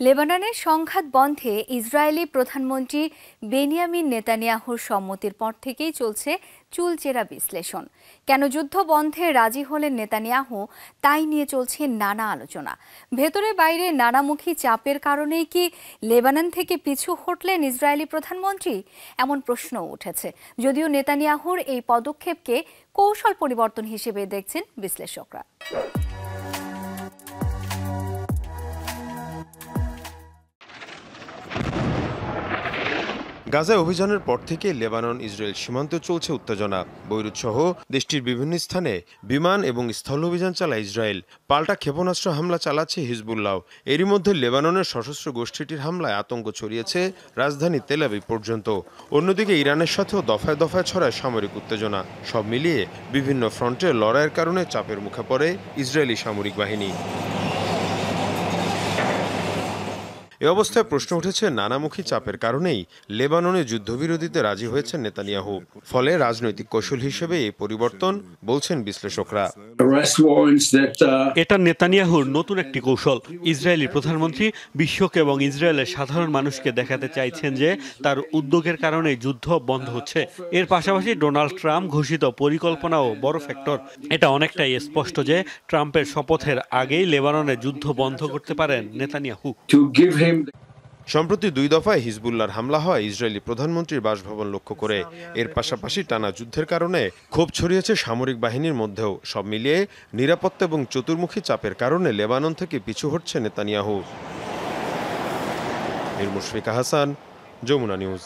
লেবাননের সংঘাত বন্ধে ইসরায়েলি প্রধানমন্ত্রী বেনিয়ামিন নেতানিয়াহুর সম্মতির পর থেকেই চলছে চুলচেরা বিশ্লেষণ। কেন যুদ্ধ বন্ধে রাজি হলেন নেতানিয়াহু, তাই নিয়ে চলছে নানা আলোচনা। ভেতরে বাইরে নানামুখী চাপের কারণেই কি লেবানন থেকে পিছু হটলেন ইসরায়েলি প্রধানমন্ত্রী, এমন প্রশ্নও উঠেছে। যদিও নেতানিয়াহুর এই পদক্ষেপকে কৌশল পরিবর্তন হিসেবে দেখছেন বিশ্লেষকরা। গাজায় অভিযানের পর থেকে লেবানন ইসরায়েল সীমান্তে চলছে উত্তেজনা। বৈরুত সহ দেশটির বিভিন্ন স্থানে বিমান এবং স্থল অভিযান চালায় ইসরায়েল। পাল্টা ক্ষেপণাস্ত্র হামলা চালাচ্ছে হিজবুল্লাহ। এরই মধ্যে লেবাননের সশস্ত্র গোষ্ঠীটির হামলায় আতঙ্ক ছড়িয়েছে রাজধানী তেল আবিব পর্যন্ত। অন্যদিকে ইরানের সাথেও দফায় দফায় ছড়ায় সামরিক উত্তেজনা। সব মিলিয়ে বিভিন্ন ফ্রন্টে লড়াইয়ের কারণে চাপের মুখে পড়ে ইসরায়েলি সামরিক বাহিনী। এ অবস্থায় প্রশ্ন উঠেছে, নানামুখী চাপের কারণেই লেবাননে যুদ্ধবিরতিতে রাজি হয়েছেন নেতানিয়াহু। ফলে রাজনৈতিক কৌশল হিসেবে এই পরিবর্তন বলছেন বিশ্লেষকরা। এটা নেতানিয়াহুর নতুন একটি কৌশল। ইসরায়েলি প্রধানমন্ত্রী বিশ্বকে এবং ইসরায়েলের সাধারণ মানুষকে দেখাতে চাইছেন যে তার উদ্যোগের কারণে যুদ্ধ বন্ধ হচ্ছে। এর পাশাপাশি ডোনাল্ড ট্রাম্প ঘোষিত পরিকল্পনাও বড় ফ্যাক্টর। এটা অনেকটাই স্পষ্ট যে ট্রাম্পের শপথের আগেই লেবাননে যুদ্ধ বন্ধ করতে পারেন নেতানিয়াহু। সম্প্রতি 2 দফায় হিজবুল্লাহর হামলা হয় ইসরায়েলি প্রধানমন্ত্রীর বাসভবন লক্ষ্য করে। এর পাশাপাশি টানা যুদ্ধের কারণে ক্ষোভ ছড়িয়েছে সামরিক বাহিনীর মধ্যেও। সব মিলিয়ে নিরাপত্তা এবং চতুর্মুখী চাপের কারণে লেবানন থেকে পিছু হটছে নেতানিয়াহু। মুশফিকা হাসান, যমুনা নিউজ।